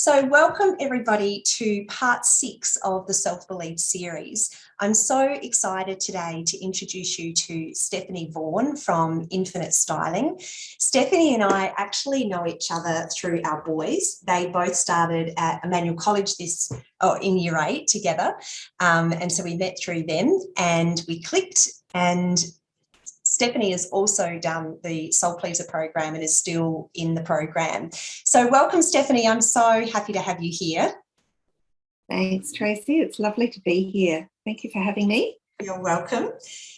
So welcome everybody to part 6 of the Self-Belief series. I'm so excited today to introduce you to Stephanie Vaughn from Infinite Styling. Stephanie and I actually know each other through our boys. They both started at Emmanuel College in year 8 together. And so we met through them and we clicked, and Stephanie has also done the Soul Pleaser program and is still in the program. So welcome, Stephanie. I'm so happy to have you here. Thanks, Tracy. It's lovely to be here. Thank you for having me. You're welcome.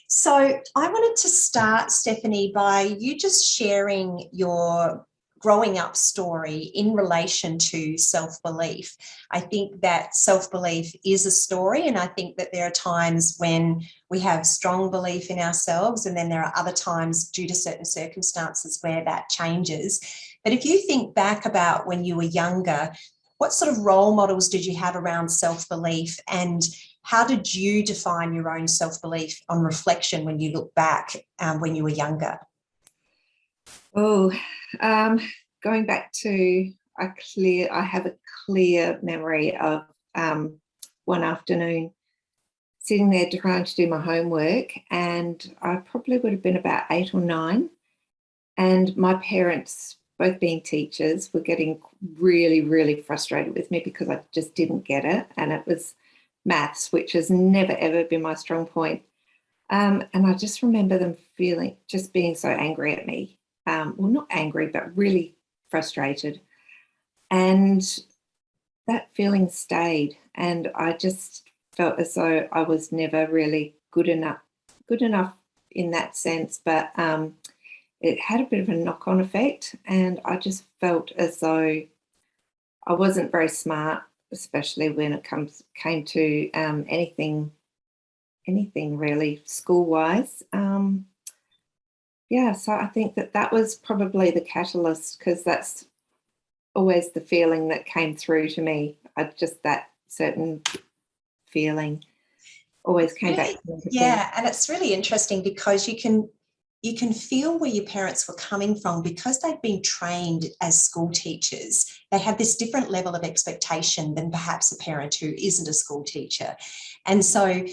So I wanted to start, Stephanie, by you just sharing your growing up story in relation to self-belief. I think that self-belief is a story, and I think that there are times when we have strong belief in ourselves, and then there are other times due to certain circumstances where that changes. But if you think back about when you were younger, what sort of role models did you have around self-belief, and how did you define your own self-belief on reflection when you look back when you were younger? Going back to I have a clear memory of one afternoon sitting there trying to do my homework, and I probably would have been about 8 or 9, and my parents, both being teachers, were getting really, really frustrated with me because I just didn't get it, and it was maths, which has never, ever been my strong point. And I just remember them being so angry at me. Well, not angry, but really frustrated. And that feeling stayed, and I just felt as though I was never really good enough in that sense, but it had a bit of a knock-on effect, and I just felt as though I wasn't very smart, especially when it came to anything really school-wise. So I think that was probably the catalyst, because that's always the feeling that came through to me. That certain feeling always came back to me. Yeah, and it's really interesting because you can feel where your parents were coming from, because they've been trained as school teachers. They have this different level of expectation than perhaps a parent who isn't a school teacher. And so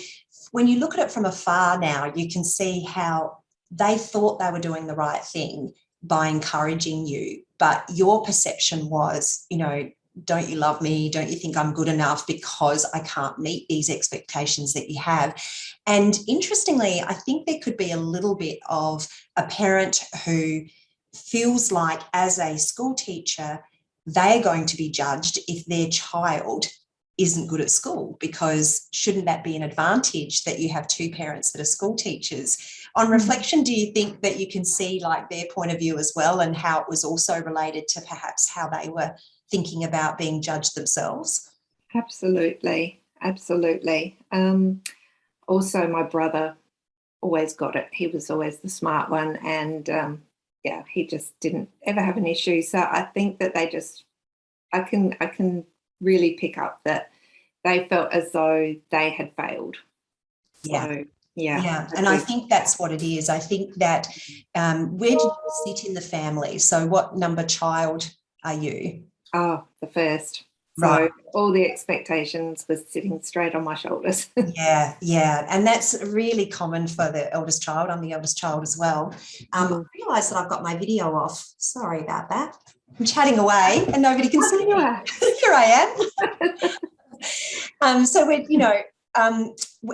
when you look at it from afar now, you can see how they thought they were doing the right thing by encouraging you. But your perception was, don't you love me? Don't you think I'm good enough because I can't meet these expectations that you have? And interestingly, I think there could be a little bit of a parent who feels like, as a school teacher, they're going to be judged if their child isn't good at school, because shouldn't that be an advantage that you have two parents that are school teachers? On reflection, do you think that you can see like their point of view as well, and how it was also related to perhaps how they were thinking about being judged themselves? Absolutely. Also, my brother always got it. He was always the smart one, and he just didn't ever have an issue. So I think that I can really pick up that they felt as though they had failed. Yeah. And I think that's what it is. I think that where did you sit in the family? So what number child are you? Oh, the first. Right. So all the expectations was sitting straight on my shoulders. Yeah. And that's really common for the eldest child. I'm the eldest child as well. I realise that I've got my video off. Sorry about that. I'm chatting away and nobody can see me. Here I am. So we're,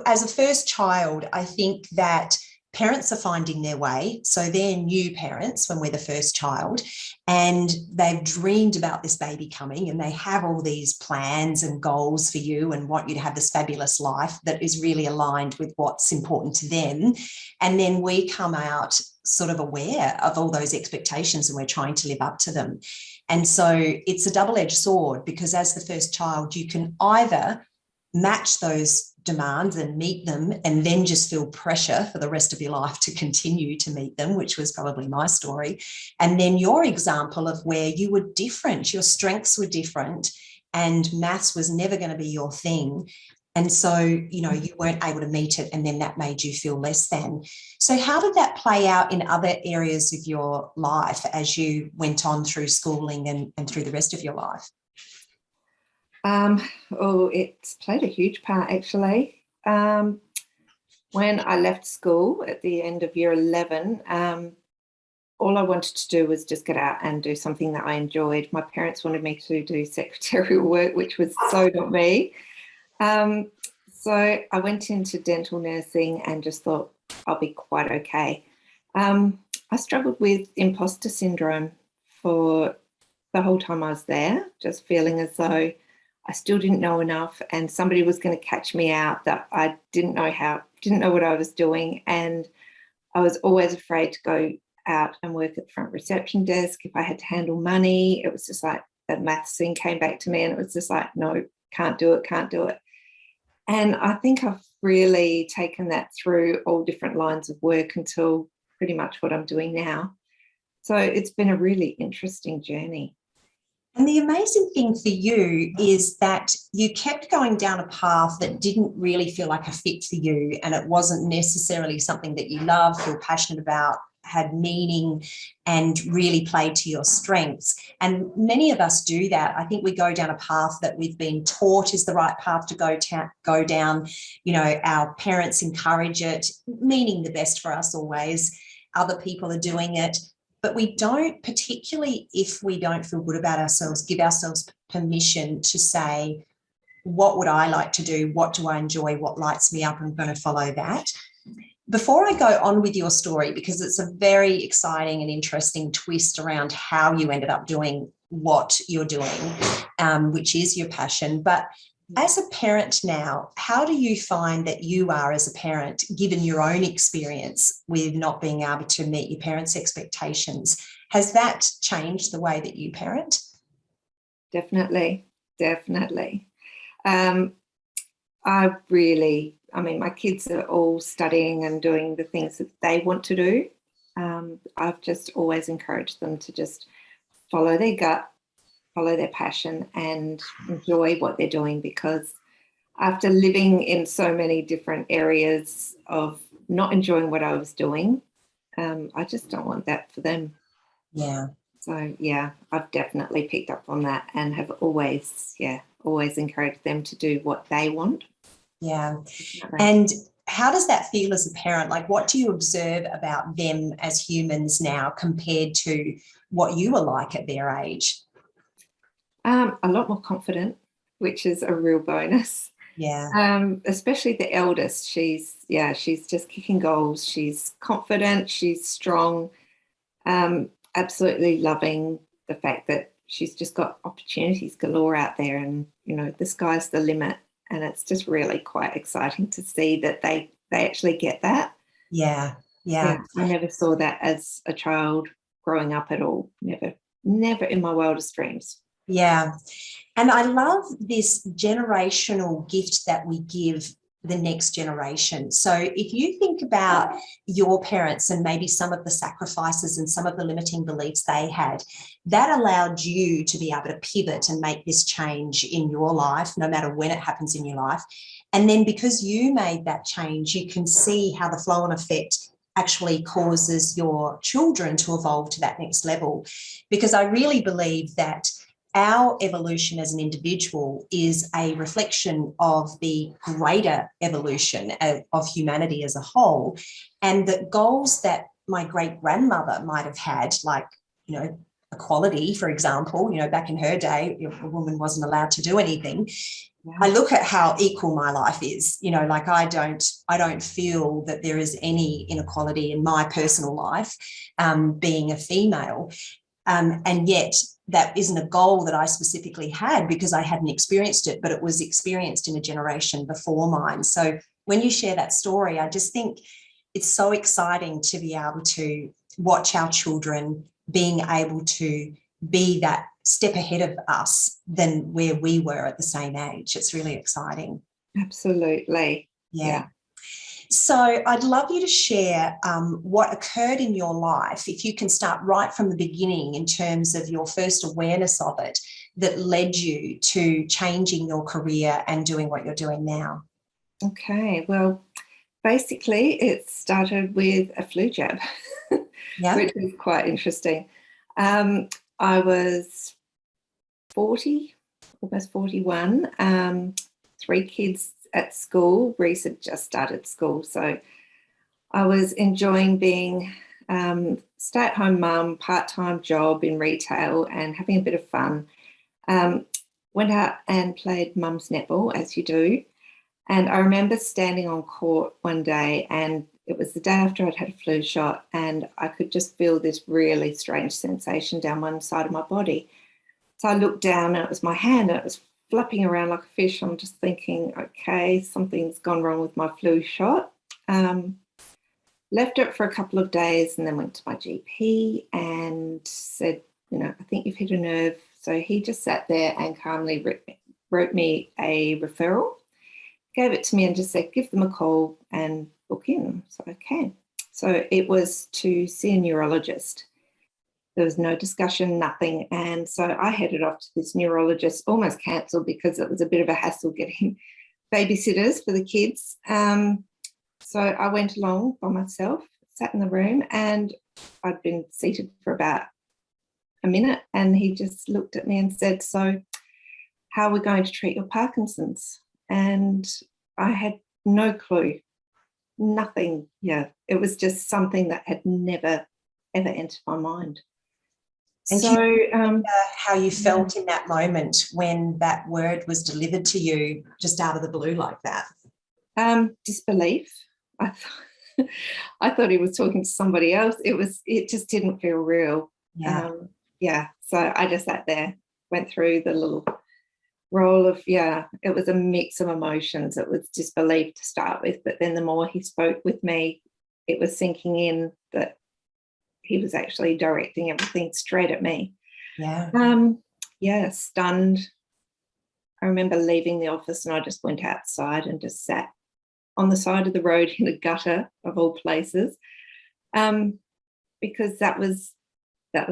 as a first child, I think that parents are finding their way. So they're new parents when we're the first child, and they've dreamed about this baby coming, and they have all these plans and goals for you and want you to have this fabulous life that is really aligned with what's important to them. And then we come out sort of aware of all those expectations, and we're trying to live up to them. And so it's a double-edged sword, because as the first child, you can either match those demands and meet them, and then just feel pressure for the rest of your life to continue to meet them, which was probably my story. And then your example of where you were different, your strengths were different, and maths was never going to be your thing. And so, you weren't able to meet it, and then that made you feel less than. So how did that play out in other areas of your life as you went on through schooling and through the rest of your life? It's played a huge part, actually. When I left school at the end of year 11, all I wanted to do was just get out and do something that I enjoyed. My parents wanted me to do secretarial work, which was so not me. So I went into dental nursing and just thought I'll be quite okay. I struggled with imposter syndrome for the whole time I was there, just feeling as though I still didn't know enough and somebody was going to catch me out, that I didn't know what I was doing. And I was always afraid to go out and work at the front reception desk. If I had to handle money, it was just like that maths thing came back to me and it was just like, no, can't do it. And I think I've really taken that through all different lines of work until pretty much what I'm doing now. So it's been a really interesting journey. And the amazing thing for you is that you kept going down a path that didn't really feel like a fit for you, and it wasn't necessarily something that you love, feel passionate about, had meaning, and really played to your strengths. And many of us do that. I think we go down a path that we've been taught is the right path to go down. You know, our parents encourage it, meaning the best for us always. Other people are doing it. But we don't, particularly if we don't feel good about ourselves, give ourselves permission to say, what would I like to do? What do I enjoy? What lights me up? I'm going to follow that. Before I go on with your story, because it's a very exciting and interesting twist around how you ended up doing what you're doing, which is your passion. But as a parent now, how do you find that you are as a parent, given your own experience with not being able to meet your parents' expectations? Has that changed the way that you parent? Definitely. My kids are all studying and doing the things that they want to do. I've just always encouraged them to just follow their gut, follow their passion and enjoy what they're doing, because after living in so many different areas of not enjoying what I was doing, I just don't want that for them. Yeah. So, yeah, I've definitely picked up on that and have always encouraged them to do what they want. Yeah. And how does that feel as a parent? Like, what do you observe about them as humans now compared to what you were like at their age? A lot more confident, which is a real bonus. Yeah. Especially the eldest. She's just kicking goals. She's confident. She's strong. Absolutely loving the fact that she's just got opportunities galore out there, and the sky's the limit. And it's just really quite exciting to see that they actually get that. Yeah. I never saw that as a child growing up at all. Never in my wildest dreams. Yeah. And I love this generational gift that we give the next generation. So if you think about your parents and maybe some of the sacrifices and some of the limiting beliefs they had, that allowed you to be able to pivot and make this change in your life, no matter when it happens in your life. And then because you made that change, you can see how the flow-on effect actually causes your children to evolve to that next level. Because I really believe that our evolution as an individual is a reflection of the greater evolution of humanity as a whole. And the goals that my great-grandmother might have had, like, equality, for example, back in her day, a woman wasn't allowed to do anything. Yeah. I look at how equal my life is, like I don't feel that there is any inequality in my personal life, being a female. And yet that isn't a goal that I specifically had because I hadn't experienced it, but it was experienced in a generation before mine. So when you share that story, I just think it's so exciting to be able to watch our children being able to be that step ahead of us than where we were at the same age. It's really exciting. Absolutely. Yeah. So I'd love you to share what occurred in your life, if you can start right from the beginning in terms of your first awareness of it that led you to changing your career and doing what you're doing now. Okay, well, basically it started with a flu jab, which is quite interesting. I was 40 almost 41, 3 kids at school. Reese had just started school, so I was enjoying being stay-at-home mum, part-time job in retail and having a bit of fun. Went out and played mum's netball, as you do. And I remember standing on court one day, and it was the day after I'd had a flu shot, and I could just feel this really strange sensation down one side of my body. So I looked down, and it was my hand, and it was flapping around like a fish. I'm just thinking, okay, something's gone wrong with my flu shot. Left it for a couple of days and then went to my GP and said, I think you've hit a nerve. So he just sat there and calmly wrote me a referral, gave it to me and just said, give them a call and book in. So I can. So it was to see a neurologist. There was no discussion, nothing. And so I headed off to this neurologist, almost cancelled because it was a bit of a hassle getting babysitters for the kids. So I went along by myself, sat in the room, and I'd been seated for about a minute, and he just looked at me and said, so how are we going to treat your Parkinson's? And I had no clue, nothing. Yeah, it was just something that had never, ever entered my mind. And so how you felt in that moment when that word was delivered to you just out of the blue like that? Disbelief. I thought he was talking to somebody else. It just didn't feel real. So I just sat there, went through the little role of, it was a mix of emotions. It was disbelief to start with, but then the more he spoke with me, it was sinking in that he was actually directing everything straight at me. Stunned. I remember leaving the office and I just went outside and just sat on the side of the road in a gutter of all places, because that was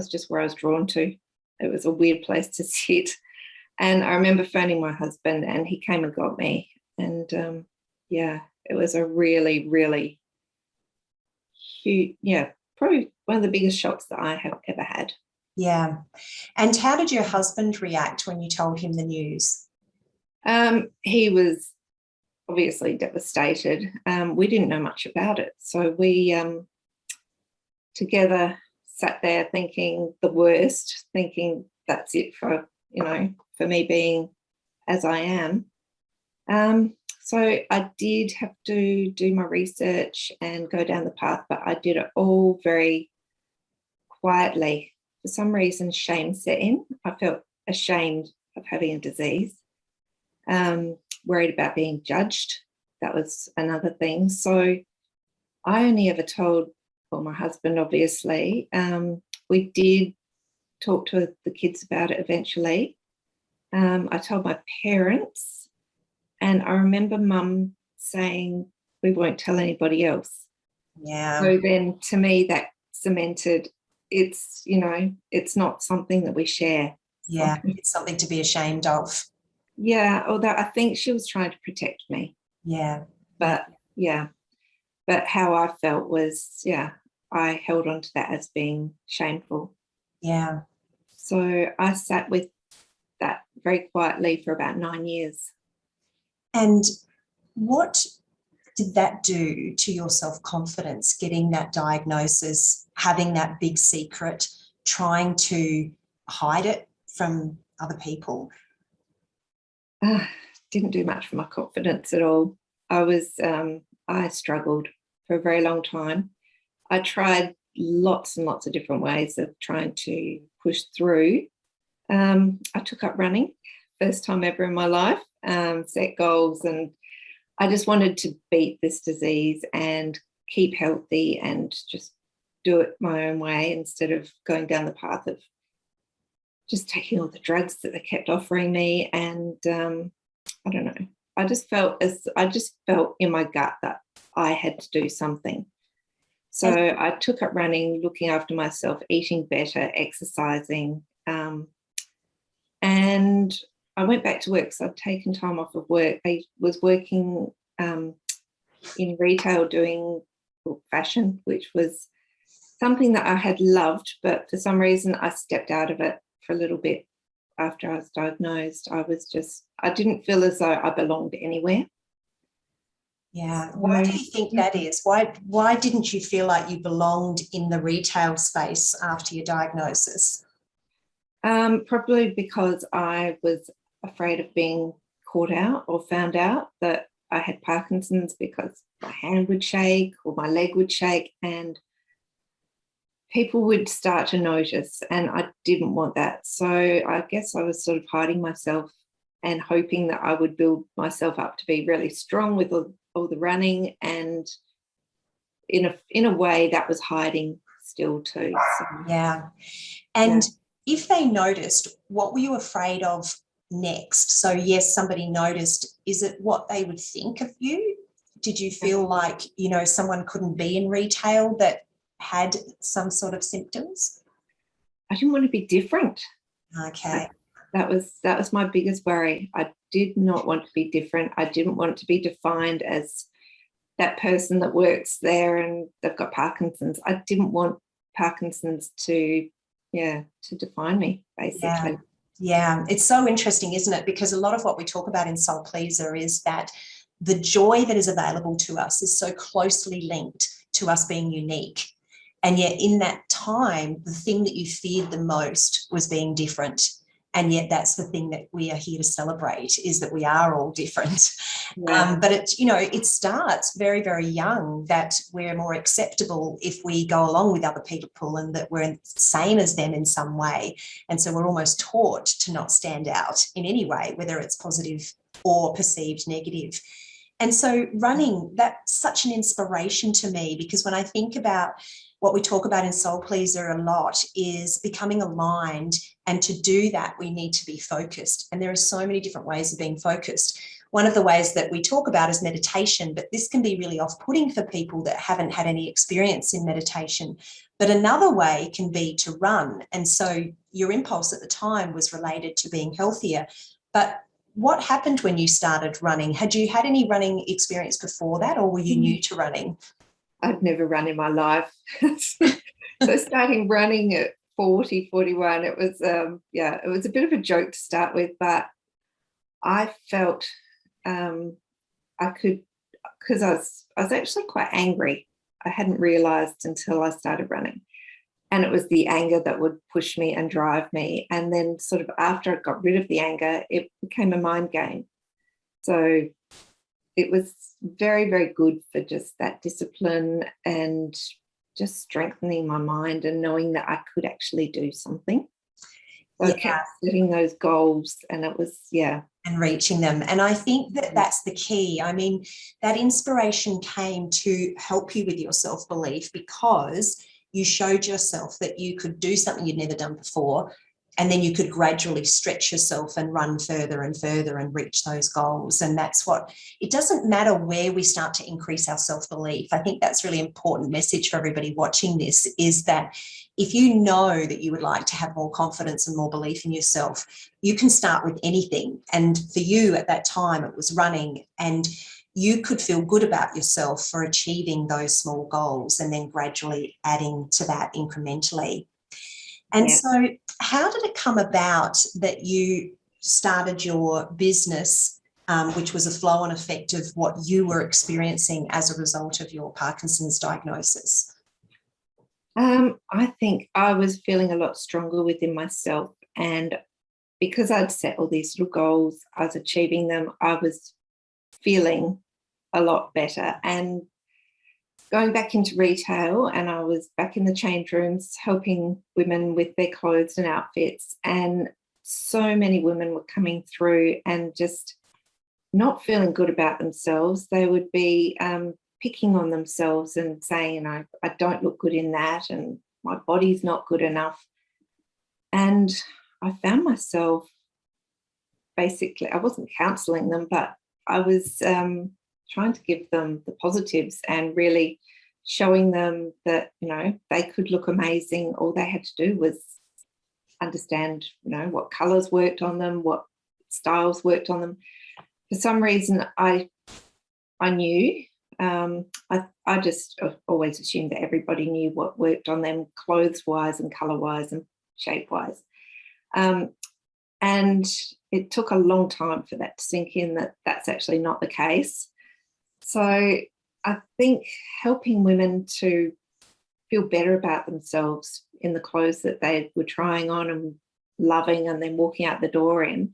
just where I was drawn to. It was a weird place to sit. And I remember phoning my husband and he came and got me. And it was a really, really huge, probably one of the biggest shocks that I have ever had. Yeah. And how did your husband react when you told him the news? He was obviously devastated. We didn't know much about it. So we together sat there thinking the worst, thinking that's it for me being as I am. So I did have to do my research and go down the path, but I did it all very quietly. For some reason, shame set in. I felt ashamed of having a disease, worried about being judged. That was another thing. So I only ever told, my husband, obviously. We did talk to the kids about it eventually. I told my parents, and I remember Mum saying, we won't tell anybody else. Yeah. So then to me that cemented it's not something that we share. Yeah, it's something to be ashamed of. Yeah, although I think she was trying to protect me. Yeah. But but how I felt was, I held on to that as being shameful. Yeah. So I sat with that very quietly for about 9 years. And what did that do to your self-confidence, getting that diagnosis, having that big secret, trying to hide it from other people? Didn't do much for my confidence at all. I struggled for a very long time. I tried lots and lots of different ways of trying to push through. I took up running, first time ever in my life, set goals, and I just wanted to beat this disease and keep healthy and just do it my own way instead of going down the path of just taking all the drugs that they kept offering me. And I don't know. I just felt in my gut that I had to do something. So I took up running, looking after myself, eating better, exercising, and I went back to work. So I'd taken time off of work. I was working in retail doing fashion, which was something that I had loved, but for some reason I stepped out of it for a little bit after I was diagnosed. I didn't feel as though I belonged anywhere. Yeah. Why do you think that is? Why didn't you feel like you belonged in the retail space after your diagnosis? Probably because I was afraid of being caught out or found out that I had Parkinson's, because my hand would shake or my leg would shake and people would start to notice, and I didn't want that. So I guess I was sort of hiding myself and hoping that I would build myself up to be really strong with all the running, and in a way that was hiding still too. So, yeah. And if they noticed, what were you afraid of next? So yes, somebody noticed. Is it what they would think of you? Did you feel like, someone couldn't be in retail that had some sort of symptoms? I didn't want to be different. Okay. That was my biggest worry. I did not want to be different. I didn't want to be defined as that person that works there and they've got Parkinson's. I didn't want Parkinson's to define me, basically. Yeah, it's so interesting, isn't it? Because a lot of what we talk about in Soul Pleaser is that the joy that is available to us is so closely linked to us being unique. And yet in that time, the thing that you feared the most was being different. And yet that's the thing that we are here to celebrate, is that we are all different. Yeah. But it starts very, very young, that we're more acceptable if we go along with other people and that we're the same as them in some way. And so we're almost taught to not stand out in any way, whether it's positive or perceived negative. And so running, that's such an inspiration to me, because when I think about what we talk about in Soul Pleaser a lot is becoming aligned. And to do that, we need to be focused. And there are so many different ways of being focused. One of the ways that we talk about is meditation, but this can be really off-putting for people that haven't had any experience in meditation. But another way can be to run. And so your impulse at the time was related to being healthier. But what happened when you started running? Had you had any running experience before that, or were you new to running? I'd never run in my life. So starting running at 40, 41, it was it was a bit of a joke to start with, but I felt I could, because I was actually quite angry. I hadn't realised until I started running. And it was the anger that would push me and drive me. And then sort of after I got rid of the anger, it became a mind game. So it was very, very good for just that discipline and just strengthening my mind and knowing that I could actually do something. So I kept setting those goals, and it was, and reaching them. And I think that that's the key. I mean, that inspiration came to help you with your self-belief, because you showed yourself that you could do something you'd never done before, and then you could gradually stretch yourself and run further and further and reach those goals. And that's what, it doesn't matter where we start to increase our self-belief. I think that's really important message for everybody watching this, is that if you know that you would like to have more confidence and more belief in yourself, you can start with anything. And for you at that time, it was running, and you could feel good about yourself for achieving those small goals and then gradually adding to that incrementally. And so how did it come about that you started your business, which was a flow-on effect of what you were experiencing as a result of your Parkinson's diagnosis? I think I was feeling a lot stronger within myself, and because I'd set all these little goals, I was achieving them, I was feeling a lot better. And going back into retail, and I was back in the change rooms helping women with their clothes and outfits, and so many women were coming through and just not feeling good about themselves. They would be picking on themselves and saying, I don't look good in that, and my body's not good enough. And I found myself, basically, I wasn't counselling them, but I was trying to give them the positives and really showing them that, they could look amazing. All they had to do was understand, what colours worked on them, what styles worked on them. For some reason, I knew. I just always assumed that everybody knew what worked on them, clothes-wise and colour-wise and shape-wise. And it took a long time for that to sink in, that that's actually not the case. So I think helping women to feel better about themselves in the clothes that they were trying on and loving and then walking out the door in,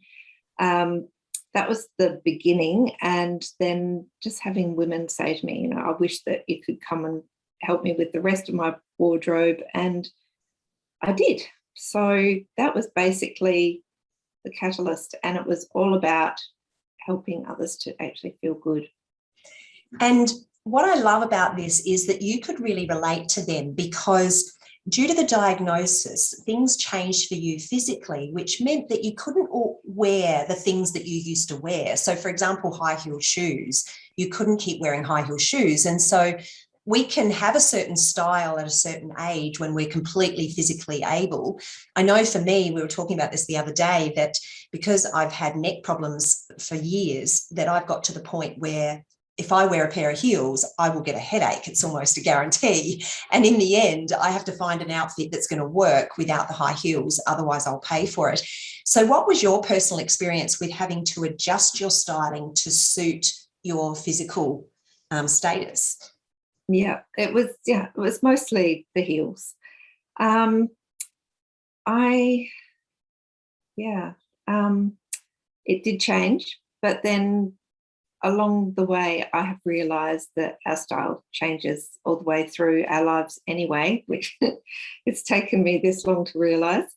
that was the beginning. And then just having women say to me, you know, I wish that you could come and help me with the rest of my wardrobe. And I did. So that was basically the catalyst. And it was all about helping others to actually feel good. And what I love about this is that you could really relate to them, because due to the diagnosis, things changed for you physically, which meant that you couldn't wear the things that you used to wear. So, for example, high heel shoes, you couldn't keep wearing high heel shoes. And so we can have a certain style at a certain age when we're completely physically able. I know for me, we were talking about this the other day, that because I've had neck problems for years, that I've got to the point where if I wear a pair of heels, I will get a headache. It's almost a guarantee. And in the end, I have to find an outfit that's going to work without the high heels. Otherwise, I'll pay for it. So what was your personal experience with having to adjust your styling to suit your physical status? It was mostly the heels. It did change, but then along the way, I have realised that our style changes all the way through our lives anyway, which it's taken me this long to realise.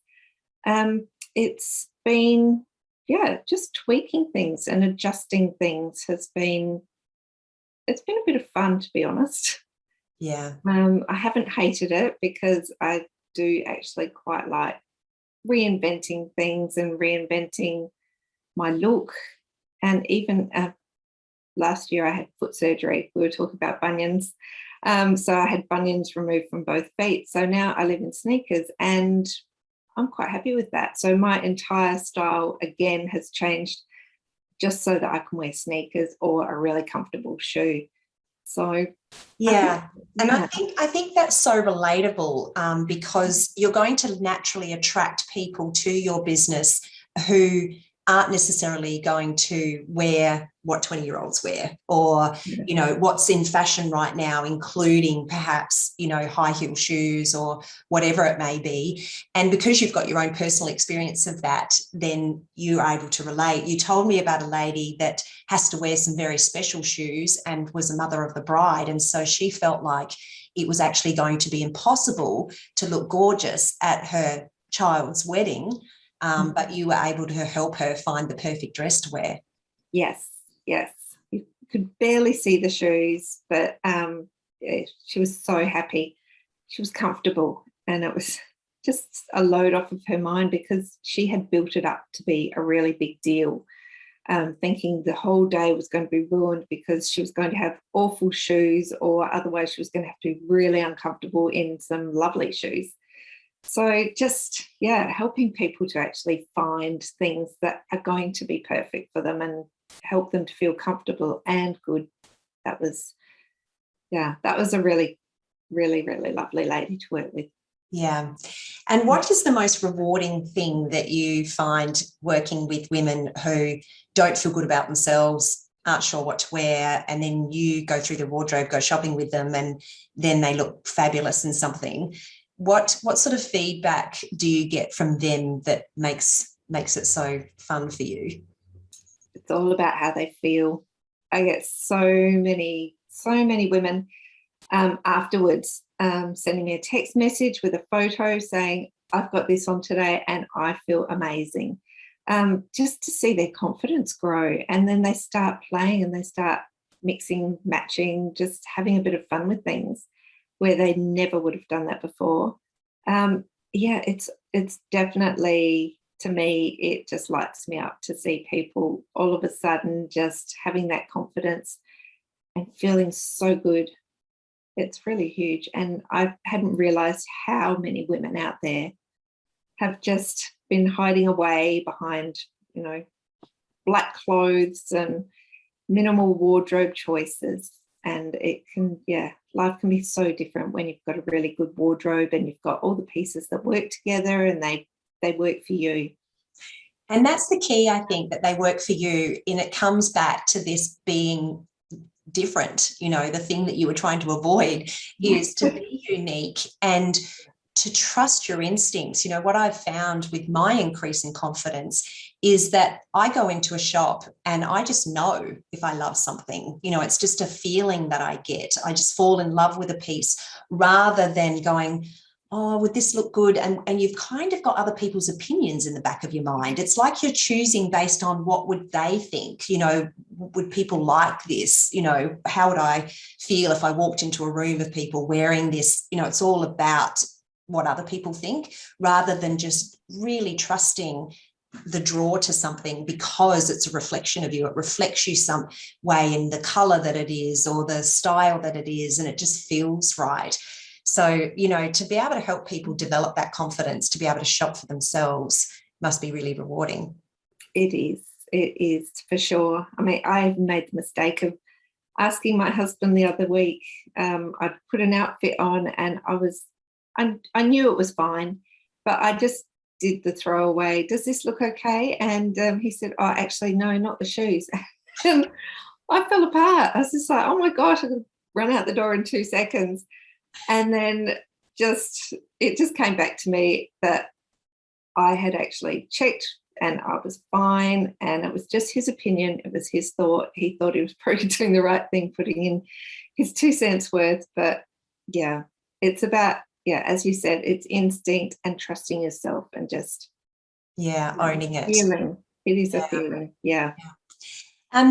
It's been, just tweaking things and adjusting things it's been a bit of fun, to be honest. Yeah. I haven't hated it, because I do actually quite like reinventing things and reinventing my look. And even last year I had foot surgery. We were talking about bunions. So I had bunions removed from both feet. So now I live in sneakers, and I'm quite happy with that. So my entire style again has changed, just so that I can wear sneakers or a really comfortable shoe. So and I think that's so relatable, because you're going to naturally attract people to your business who aren't necessarily going to wear what 20-year-olds wear, or, you know, what's in fashion right now, including perhaps, you know, high heel shoes or whatever it may be. And because you've got your own personal experience of that, then you're able to relate. You told me about a lady that has to wear some very special shoes and was a mother of the bride. And so she felt like it was actually going to be impossible to look gorgeous at her child's wedding. But you were able to help her find the perfect dress to wear. Yes. You could barely see the shoes, but she was so happy. She was comfortable, and it was just a load off of her mind, because she had built it up to be a really big deal, thinking the whole day was going to be ruined because she was going to have awful shoes, or otherwise she was going to have to be really uncomfortable in some lovely shoes. So just, helping people to actually find things that are going to be perfect for them and help them to feel comfortable and good. That was a really, really, really lovely lady to work with. Yeah. And what is the most rewarding thing that you find working with women who don't feel good about themselves, aren't sure what to wear, and then you go through their wardrobe, go shopping with them, and then they look fabulous in something? What sort of feedback do you get from them that makes it so fun for you? It's all about how they feel. I get so many women afterwards sending me a text message with a photo saying, I've got this on today and I feel amazing. Just to see their confidence grow, and then they start playing and they start mixing, matching, just having a bit of fun with things where they never would have done that before. It's definitely, to me, it just lights me up to see people all of a sudden just having that confidence and feeling so good. It's really huge. And I hadn't realised how many women out there have just been hiding away behind, black clothes and minimal wardrobe choices. And life can be so different when you've got a really good wardrobe and you've got all the pieces that work together and they work for you. And that's the key, I think, that they work for you. And it comes back to this being different. The thing that you were trying to avoid is to be unique and to trust your instincts. What I've found with my increase in confidence is that I go into a shop and I just know if I love something. It's just a feeling that I get. I just fall in love with a piece rather than going, oh, would this look good? And you've kind of got other people's opinions in the back of your mind. It's like you're choosing based on what would they think, would people like this? How would I feel if I walked into a room of people wearing this? It's all about what other people think rather than just really trusting the draw to something because it's a reflection of you. It reflects you some way in the color that it is or the style that it is, and it just feels right. So, to be able to help people develop that confidence, to be able to shop for themselves must be really rewarding. It is for sure. I mean, I've made the mistake of asking my husband the other week. I'd put an outfit on and I knew it was fine, but I just did the throwaway. Does this look okay? And he said, oh, actually, no, not the shoes. And I fell apart. I was just like, oh my gosh, I could run out the door in 2 seconds. And then it just came back to me that I had actually checked and I was fine. And it was just his opinion. It was his thought. He thought he was probably doing the right thing, putting in his 2 cents worth. But yeah, it's about, as you said, it's instinct and trusting yourself and just owning it. Feeling. It is a feeling. Yeah.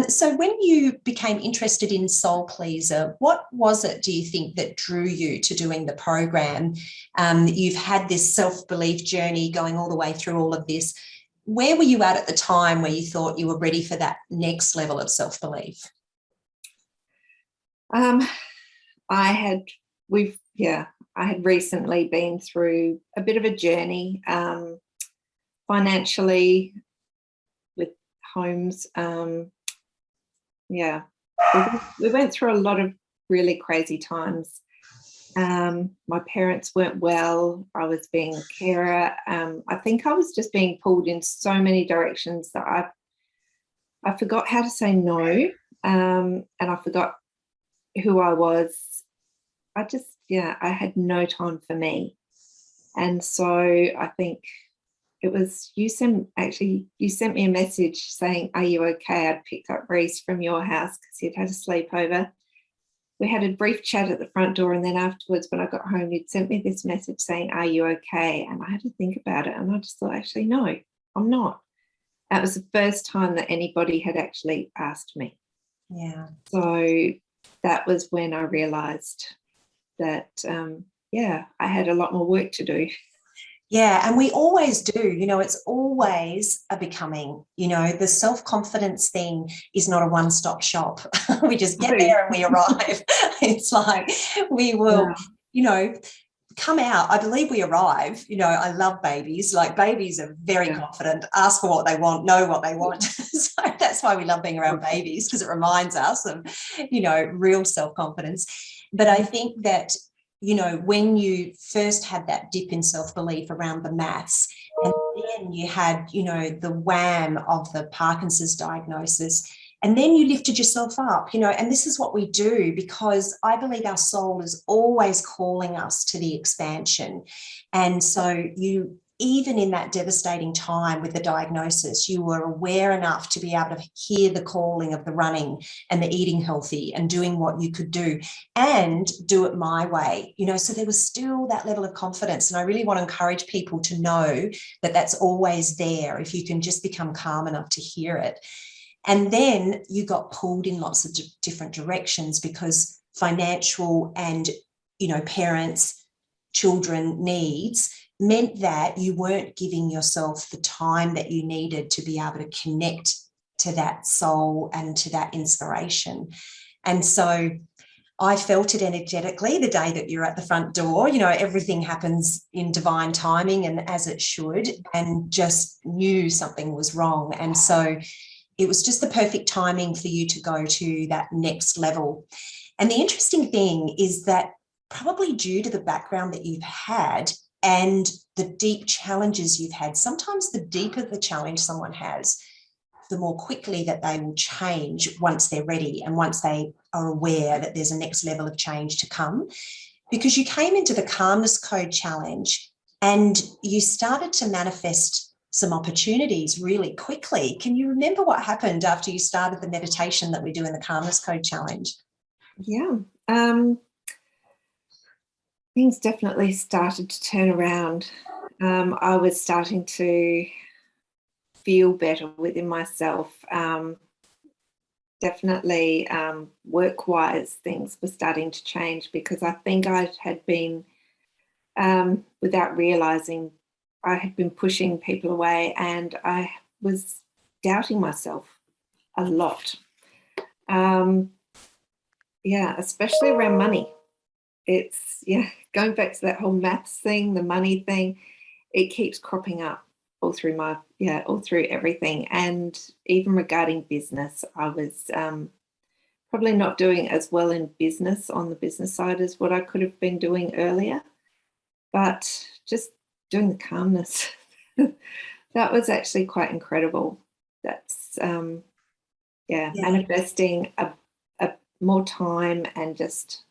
So when you became interested in Soul Pleaser, what was it, do you think, that drew you to doing the program? You've had this self-belief journey going all the way through all of this. Where were you at the time where you thought you were ready for that next level of self-belief? I had recently been through a bit of a journey financially with homes. We went through a lot of really crazy times. My parents weren't well. I was being a carer. I think I was just being pulled in so many directions that I forgot how to say no, and I forgot who I was. I had no time for me. And so I think it was you sent me a message saying, are you okay? I'd picked up Reese from your house because he'd had a sleepover. We had a brief chat at the front door, and then afterwards when I got home, you'd sent me this message saying, are you okay? And I had to think about it, and I just thought, actually, no, I'm not. That was the first time that anybody had actually asked me. Yeah. So that was when I realised that, I had a lot more work to do. Yeah, and we always do. It's always a becoming. The self-confidence thing is not a one-stop shop. We just get there and we arrive. It's like we will, come out. I believe we arrive. I love babies. Like, babies are very confident, ask for what they want, know what they want. So that's why we love being around babies, because it reminds us of, real self-confidence. But I think that, when you first had that dip in self-belief around the maths, and then you had, the wham of the Parkinson's diagnosis, and then you lifted yourself up, and this is what we do, because I believe our soul is always calling us to the expansion. And so even in that devastating time with the diagnosis, you were aware enough to be able to hear the calling of the running and the eating healthy and doing what you could do and do it my way, so there was still that level of confidence. And I really want to encourage people to know that that's always there if you can just become calm enough to hear it. And then you got pulled in lots of different directions because financial and, parents, children needs meant that you weren't giving yourself the time that you needed to be able to connect to that soul and to that inspiration. And so I felt it energetically the day that you're at the front door. Everything happens in divine timing and as it should, and just knew something was wrong. And so it was just the perfect timing for you to go to that next level. And the interesting thing is that, probably due to the background that you've had and the deep challenges you've had. Sometimes the deeper the challenge someone has, the more quickly that they will change once they're ready and once they are aware that there's a next level of change to come. Because you came into the Calmness Code Challenge and you started to manifest some opportunities really quickly. Can you remember what happened after you started the meditation that we do in the Calmness Code Challenge? Yeah. Things definitely started to turn around. I was starting to feel better within myself. Definitely work-wise, things were starting to change, because I think I had been, without realising, I had been pushing people away, and I was doubting myself a lot. Especially around money. It's, going back to that whole maths thing, the money thing, it keeps cropping up all through all through everything. And even regarding business, I was probably not doing as well in business, on the business side, as what I could have been doing earlier. But just doing the calmness, that was actually quite incredible. That's manifesting a more time and just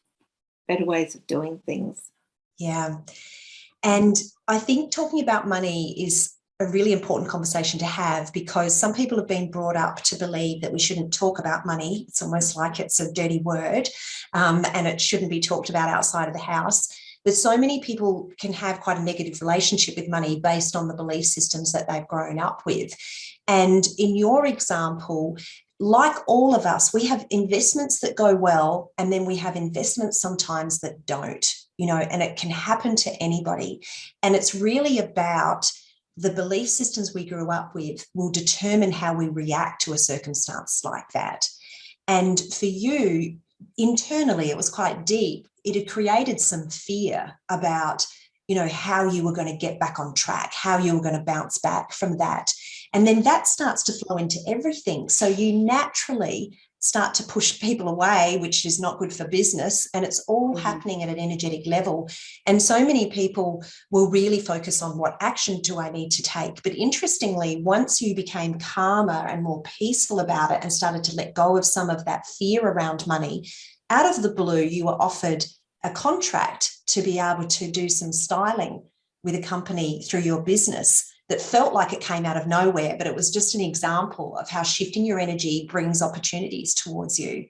better ways of doing things. Yeah. And I think talking about money is a really important conversation to have, because some people have been brought up to believe that we shouldn't talk about money. It's almost like it's a dirty word, and it shouldn't be talked about outside of the house. But so many people can have quite a negative relationship with money based on the belief systems that they've grown up with. And in your example, like all of us, we have investments that go well, and then we have investments sometimes that don't, and it can happen to anybody. And it's really about the belief systems we grew up with will determine how we react to a circumstance like that. And for you, internally, it was quite deep. It had created some fear about, how you were going to get back on track, how you were going to bounce back from that. And then that starts to flow into everything. So you naturally start to push people away, which is not good for business. And it's all happening at an energetic level. And so many people will really focus on what action do I need to take. But interestingly, once you became calmer and more peaceful about it and started to let go of some of that fear around money, out of the blue, you were offered a contract to be able to do some styling with a company through your business that felt like it came out of nowhere, but it was just an example of how shifting your energy brings opportunities towards you.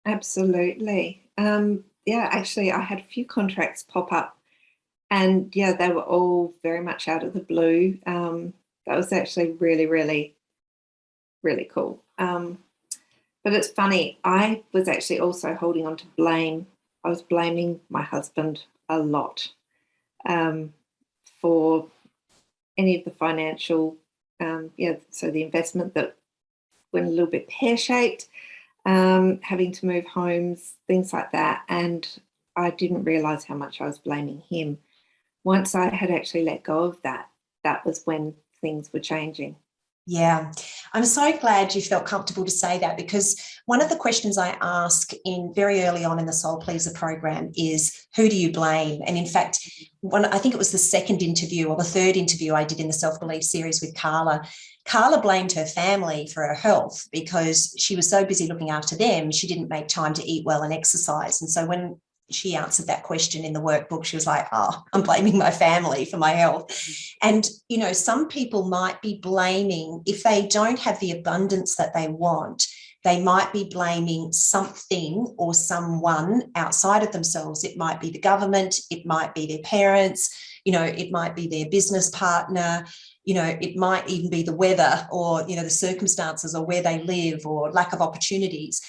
Absolutely. Actually, I had a few contracts pop up, and they were all very much out of the blue. That was actually really, really, really cool. But it's funny, I was actually also holding on to blame. I was blaming my husband a lot for any of the financial, so the investment that went a little bit pear-shaped, having to move homes, things like that. And I didn't realise how much I was blaming him. Once I had actually let go of that, that was when things were changing. Yeah, I'm so glad you felt comfortable to say that, because one of the questions I ask in very early on in the Soul Pleaser program is, who do you blame? And in fact, I think it was the second interview or the third interview I did in the Self-Belief series with Carla. Carla blamed her family for her health because she was so busy looking after them, she didn't make time to eat well and exercise. And so when she answered that question in the workbook, she was like, I'm blaming my family for my health. And, some people might be blaming, if they don't have the abundance that they want, they might be blaming something or someone outside of themselves. It might be the government, it might be their parents, it might be their business partner, it might even be the weather or, the circumstances or where they live or lack of opportunities.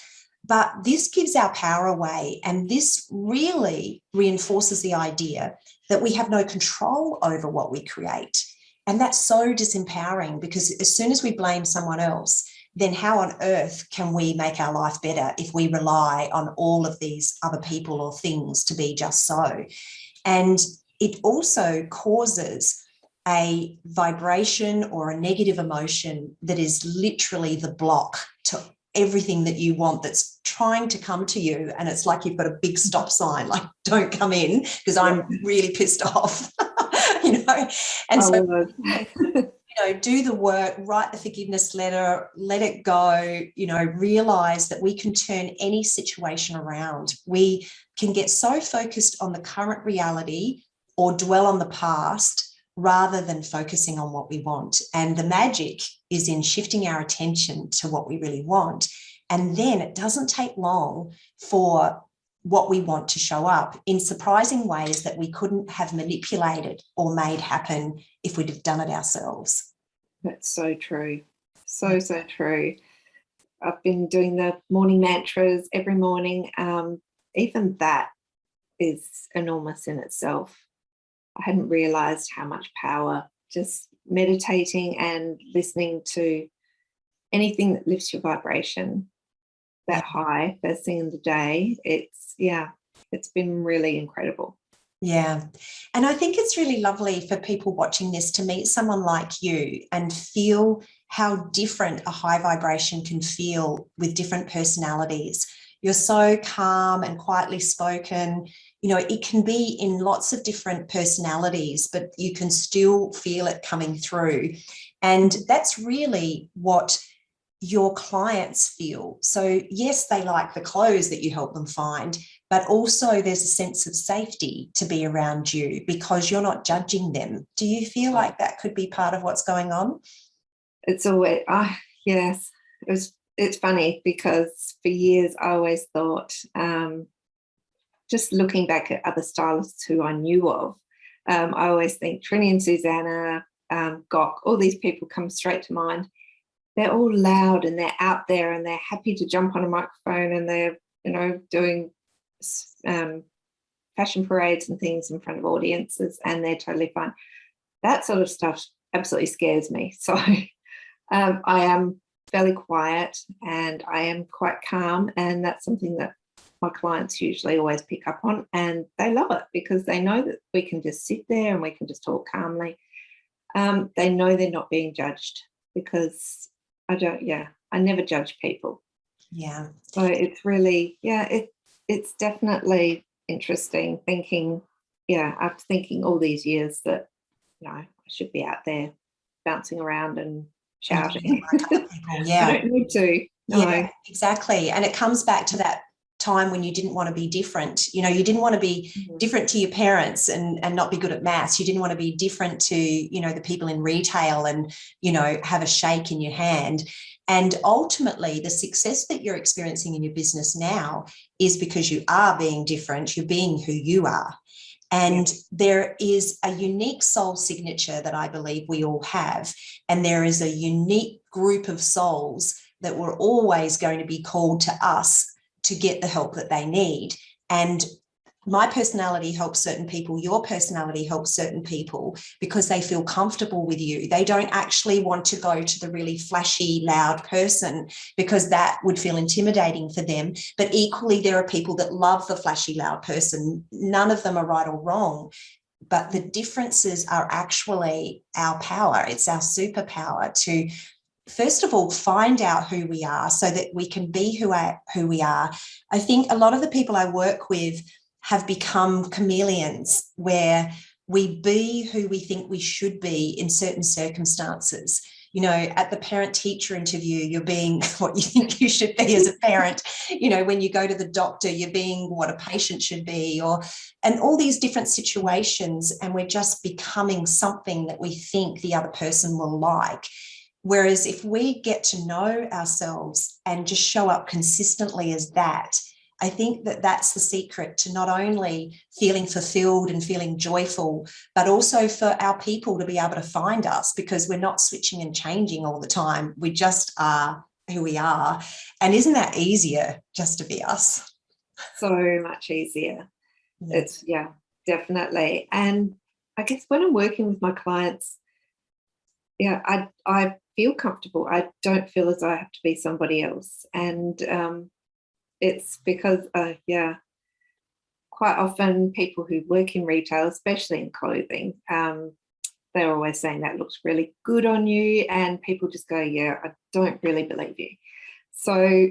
But this gives our power away, and this really reinforces the idea that we have no control over what we create. And that's so disempowering, because as soon as we blame someone else, then how on earth can we make our life better if we rely on all of these other people or things to be just so? And it also causes a vibration or a negative emotion that is literally the block to everything that you want that's trying to come to you. And it's like you've got a big stop sign, like, don't come in because I'm really pissed off. you know. And I so, was. do the work, write the forgiveness letter, let it go, realize that we can turn any situation around. We can get so focused on the current reality or dwell on the past rather than focusing on what we want. And the magic is in shifting our attention to what we really want. And then it doesn't take long for what we want to show up in surprising ways that we couldn't have manipulated or made happen if we'd have done it ourselves. That's so true. So true. I've been doing the morning mantras every morning. Even that is enormous in itself. I hadn't realized how much power just meditating and listening to anything that lifts your vibration that high first thing in the day. It's been really incredible. Yeah. And I think it's really lovely for people watching this to meet someone like you and feel how different a high vibration can feel with different personalities. You're so calm and quietly spoken. It can be in lots of different personalities, but you can still feel it coming through. And that's really what your clients feel. So yes, they like the clothes that you help them find, but also there's a sense of safety to be around you because you're not judging them. Do you feel like that could be part of what's going on? It's always, yes. It's funny because for years I always thought, just looking back at other stylists who I knew of, I always think Trini and Susanna, Gok, all these people come straight to mind. They're all loud and they're out there and they're happy to jump on a microphone and they're, doing fashion parades and things in front of audiences, and they're totally fine. That sort of stuff absolutely scares me. So I am fairly quiet and I am quite calm, and that's something that my clients usually always pick up on, and they love it because they know that we can just sit there and we can just talk calmly. They know they're not being judged because I never judge people. Yeah. So it's really, it's definitely interesting thinking, after thinking all these years that, I should be out there bouncing around and shouting. Yeah. I don't need to. No. Yeah, exactly. And it comes back to that time when you didn't want to be different. You didn't want to be different to your parents and not be good at maths. You didn't want to be different to, the people in retail and, have a shake in your hand. And ultimately, the success that you're experiencing in your business now is because you are being different. You're being who you are. And there is a unique soul signature that I believe we all have. And there is a unique group of souls that were always going to be called to us to get the help that they need. And my personality helps certain people. Your personality helps certain people because they feel comfortable with you. They don't actually want to go to the really flashy, loud person because that would feel intimidating for them. But equally, there are people that love the flashy, loud person. None of them are right or wrong. But the differences are actually our power. It's our superpower to, first of all, find out who we are so that we can be who we are. I think a lot of the people I work with have become chameleons where we be who we think we should be in certain circumstances. At the parent-teacher interview, you're being what you think you should be as a parent. When you go to the doctor, you're being what a patient should be, and all these different situations, and we're just becoming something that we think the other person will like. Whereas if we get to know ourselves and just show up consistently as that, I think that that's the secret to not only feeling fulfilled and feeling joyful, but also for our people to be able to find us, because we're not switching and changing all the time. We just are who we are. And isn't that easier just to be us? So much easier. It's, definitely. And I guess when I'm working with my clients, I feel comfortable. I don't feel as though I have to be somebody else. And it's because, quite often people who work in retail, especially in clothing, they're always saying that looks really good on you. And people just go, I don't really believe you. So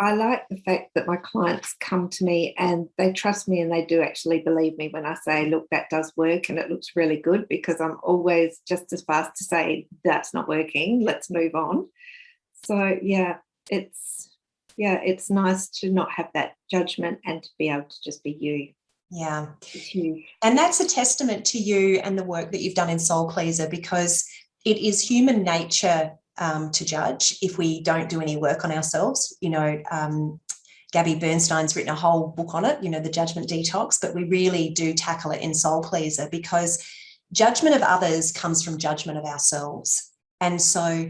I like the fact that my clients come to me and they trust me and they do actually believe me when I say, look, that does work and it looks really good, because I'm always just as fast to say that's not working, let's move on. So it's nice to not have that judgment and to be able to just be you. Yeah. It's huge. And that's a testament to you and the work that you've done in Soul Pleaser, because it is human nature to judge if we don't do any work on ourselves. Gabby Bernstein's written a whole book on it, the judgment detox, but we really do tackle it in Soul Pleaser, because judgment of others comes from judgment of ourselves. And so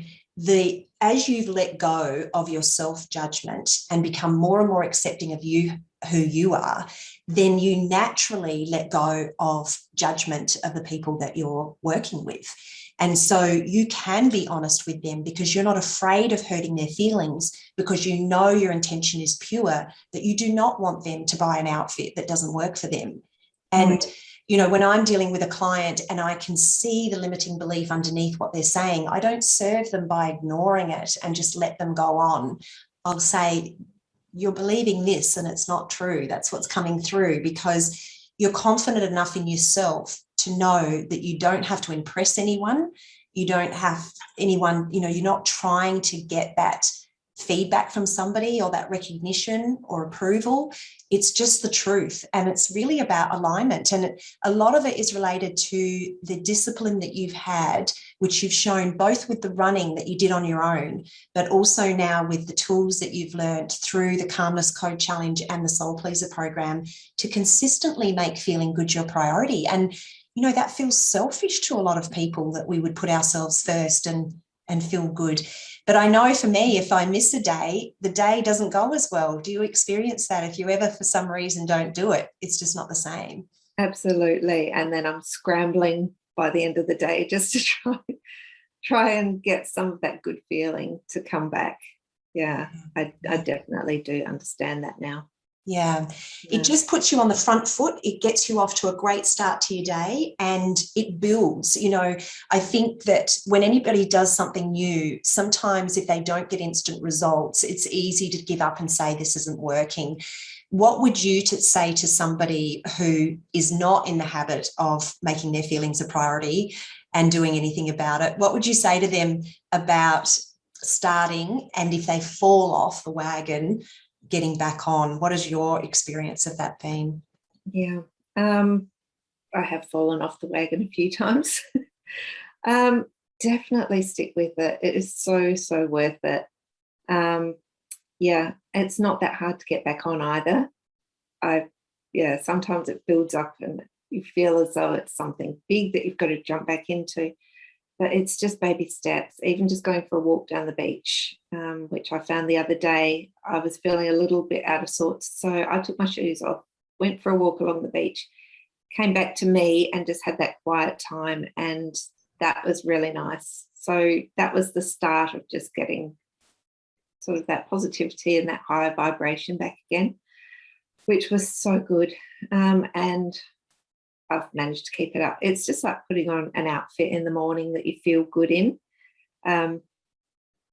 as you've let go of your self-judgment and become more and more accepting of you, who you are, then you naturally let go of judgment of the people that you're working with. And so you can be honest with them because you're not afraid of hurting their feelings, because you know your intention is pure, that you do not want them to buy an outfit that doesn't work for them. And when I'm dealing with a client and I can see the limiting belief underneath what they're saying, I don't serve them by ignoring it and just let them go on. I'll say, you're believing this and it's not true. That's what's coming through, because you're confident enough in yourself to know that you don't have to impress anyone. You don't have anyone, you're not trying to get that feedback from somebody or that recognition or approval. It's just the truth. And it's really about alignment. And a lot of it is related to the discipline that you've had, which you've shown both with the running that you did on your own, but also now with the tools that you've learned through the Calmness Code Challenge and the Soul Pleaser program, to consistently make feeling good your priority. And, that feels selfish to a lot of people, that we would put ourselves first and feel good. But I know for me, if I miss a day, the day doesn't go as well. Do you experience that? If you ever, for some reason, don't do it, it's just not the same. Absolutely. And then I'm scrambling by the end of the day just to try and get some of that good feeling to come back. Yeah, I definitely do understand that now. Yeah, it just puts you on the front foot. It gets you off to a great start to your day, and it builds. I think that when anybody does something new, sometimes if they don't get instant results, it's easy to give up and say this isn't working. What would you say to somebody who is not in the habit of making their feelings a priority and doing anything about it? What would you say to them about starting, and if they fall off the wagon, getting back on? What is your experience of that been? Yeah, I have fallen off the wagon a few times. Definitely stick with it. It is so, so worth it. It's not that hard to get back on either. Sometimes it builds up and you feel as though it's something big that you've got to jump back into. But it's just baby steps, even just going for a walk down the beach, which I found the other day. I was feeling a little bit out of sorts. So I took my shoes off, went for a walk along the beach, came back to me and just had that quiet time. And that was really nice. So that was the start of just getting sort of that positivity and that higher vibration back again, which was so good. And I've managed to keep it up. It's just like putting on an outfit in the morning that you feel good in.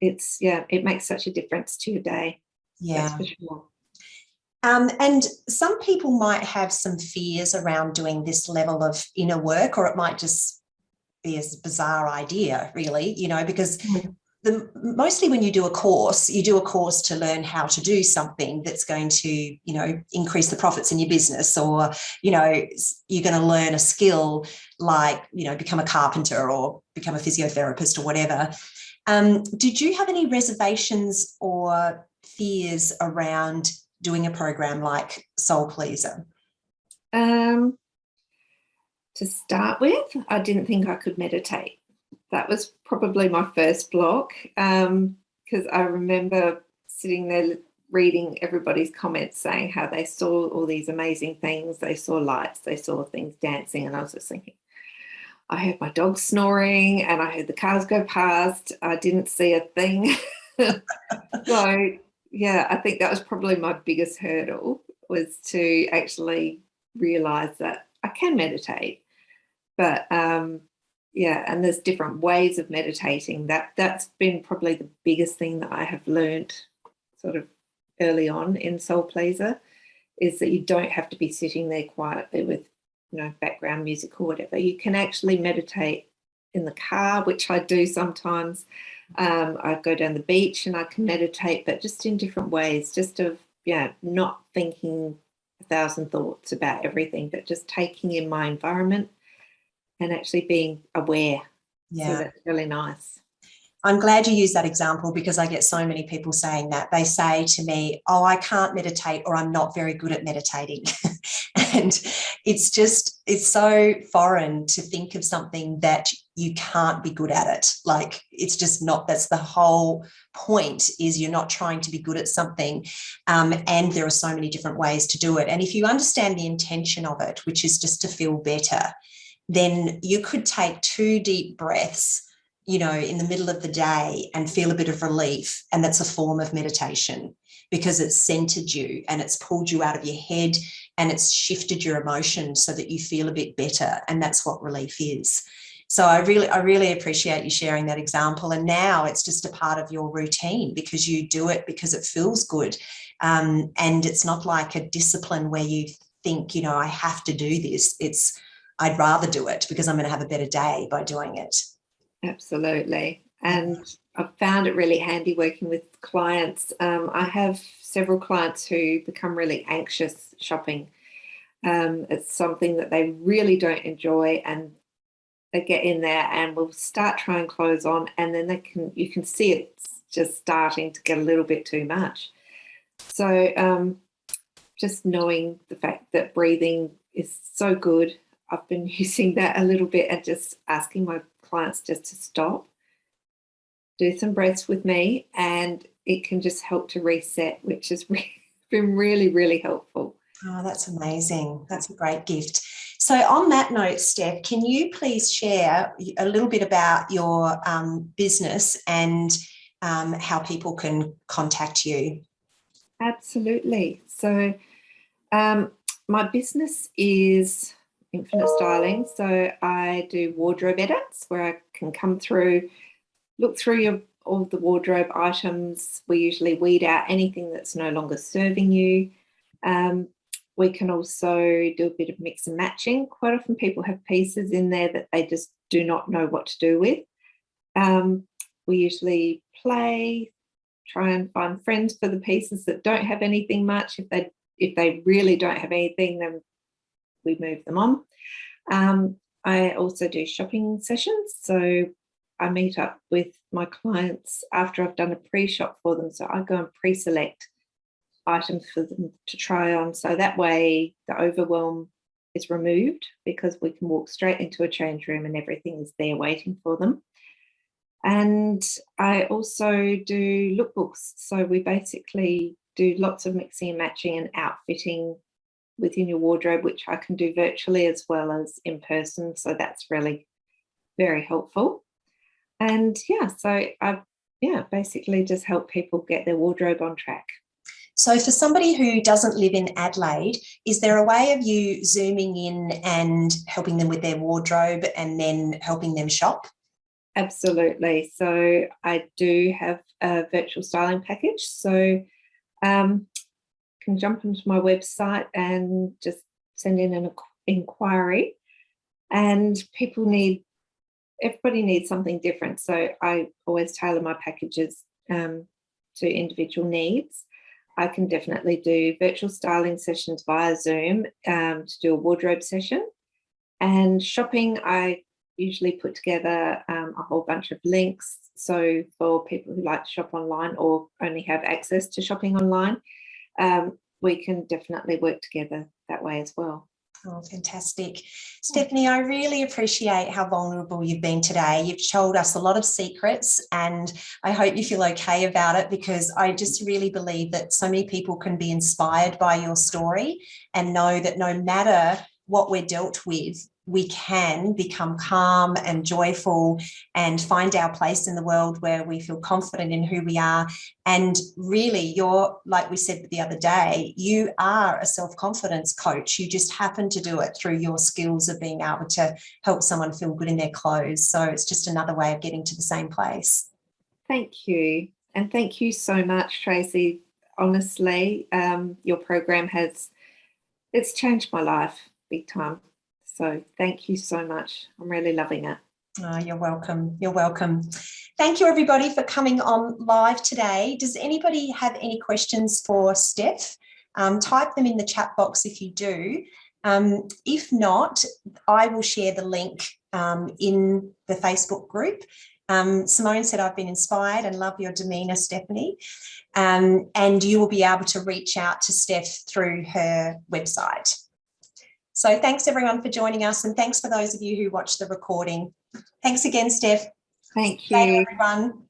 It makes such a difference to your day. Yeah. That's for sure. And some people might have some fears around doing this level of inner work, or it might just be a bizarre idea, really, because mostly when you do a course to learn how to do something that's going to, increase the profits in your business, or, you're going to learn a skill like, become a carpenter or become a physiotherapist or whatever. Did you have any reservations or fears around doing a program like Soul Pleaser? To start with, I didn't think I could meditate. That was probably my first block, because I remember sitting there reading everybody's comments saying how they saw all these amazing things. They saw lights, they saw things dancing, and I was just thinking, I heard my dog snoring and I heard the cars go past. I didn't see a thing. So, I think that was probably my biggest hurdle, was to actually realise that I can meditate. But and there's different ways of meditating. That's been probably the biggest thing that I have learned sort of early on in Soul Pleaser, is that you don't have to be sitting there quietly with, background music or whatever. You can actually meditate in the car, which I do sometimes. I go down the beach and I can meditate, but just in different ways, just of, not thinking 1,000 thoughts about everything, but just taking in my environment and actually being aware. Yeah. So that's really nice. I'm glad you used that example, because I get so many people saying that. They say to me, oh, I can't meditate, or I'm not very good at meditating. And it's so foreign to think of something that you can't be good at it. Like, it's just not, that's the whole point, is you're not trying to be good at something. And there are so many different ways to do it. And if you understand the intention of it, which is just to feel better, then you could take 2 deep breaths, in the middle of the day, and feel a bit of relief. And that's a form of meditation, because it's centered you and it's pulled you out of your head and it's shifted your emotions so that you feel a bit better. And that's what relief is. So I really appreciate you sharing that example. And now it's just a part of your routine, because you do it because it feels good. And it's not like a discipline where you think, I have to do this. I'd rather do it because I'm going to have a better day by doing it. Absolutely. And I've found it really handy working with clients. I have several clients who become really anxious shopping. It's something that they really don't enjoy, and they get in there and will start trying clothes on, and then you can see it's just starting to get a little bit too much. So just knowing the fact that breathing is so good, I've been using that a little bit, and just asking my clients just to stop, do some breaths with me, and it can just help to reset, which has been really, really helpful. Oh, that's amazing. That's a great gift. So on that note, Steph, can you please share a little bit about your business and how people can contact you? Absolutely. So my business is Infinite Styling. So I do wardrobe edits, where I can come through, look through all the wardrobe items. We usually weed out anything that's no longer serving you. We can also do a bit of mix and matching. Quite often people have pieces in there that they just do not know what to do with. We usually try and find friends for the pieces that don't have anything much. If they really don't have anything, then we move them on. I also do shopping sessions. So I meet up with my clients after I've done a pre-shop for them. So I go and pre-select items for them to try on. So that way the overwhelm is removed, because we can walk straight into a change room and everything is there waiting for them. And I also do lookbooks. So we basically do lots of mixing and matching and outfitting within your wardrobe, which I can do virtually as well as in person. So that's really very helpful. And so I basically just help people get their wardrobe on track. So for somebody who doesn't live in Adelaide, is there a way of you zooming in and helping them with their wardrobe and then helping them shop? Absolutely. So I do have a virtual styling package. So can jump onto my website and just send in an inquiry. And everybody needs something different. So I always tailor my packages to individual needs. I can definitely do virtual styling sessions via Zoom to do a wardrobe session. And shopping, I usually put together a whole bunch of links. So for people who like to shop online or only have access to shopping online, we can definitely work together that way as well. Oh, fantastic. Stephanie, I really appreciate how vulnerable you've been today. You've told us a lot of secrets, and I hope you feel okay about it, because I just really believe that so many people can be inspired by your story and know that no matter what we're dealt with, we can become calm and joyful and find our place in the world where we feel confident in who we are. And really, like we said the other day, you are a self-confidence coach. You just happen to do it through your skills of being able to help someone feel good in their clothes. So it's just another way of getting to the same place. Thank you. And thank you so much, Tracy. honestly, your program it's changed my life big time. So thank you so much. I'm really loving it. Oh, you're welcome. You're welcome. Thank you, everybody, for coming on live today. Does anybody have any questions for Steph? Type them in the chat box if you do. If not, I will share the link in the Facebook group. Simone said, I've been inspired and love your demeanour, Stephanie. And you will be able to reach out to Steph through her website. So thanks, everyone, for joining us. And thanks for those of you who watched the recording. Thanks again, Steph. Thank you. Bye, everyone.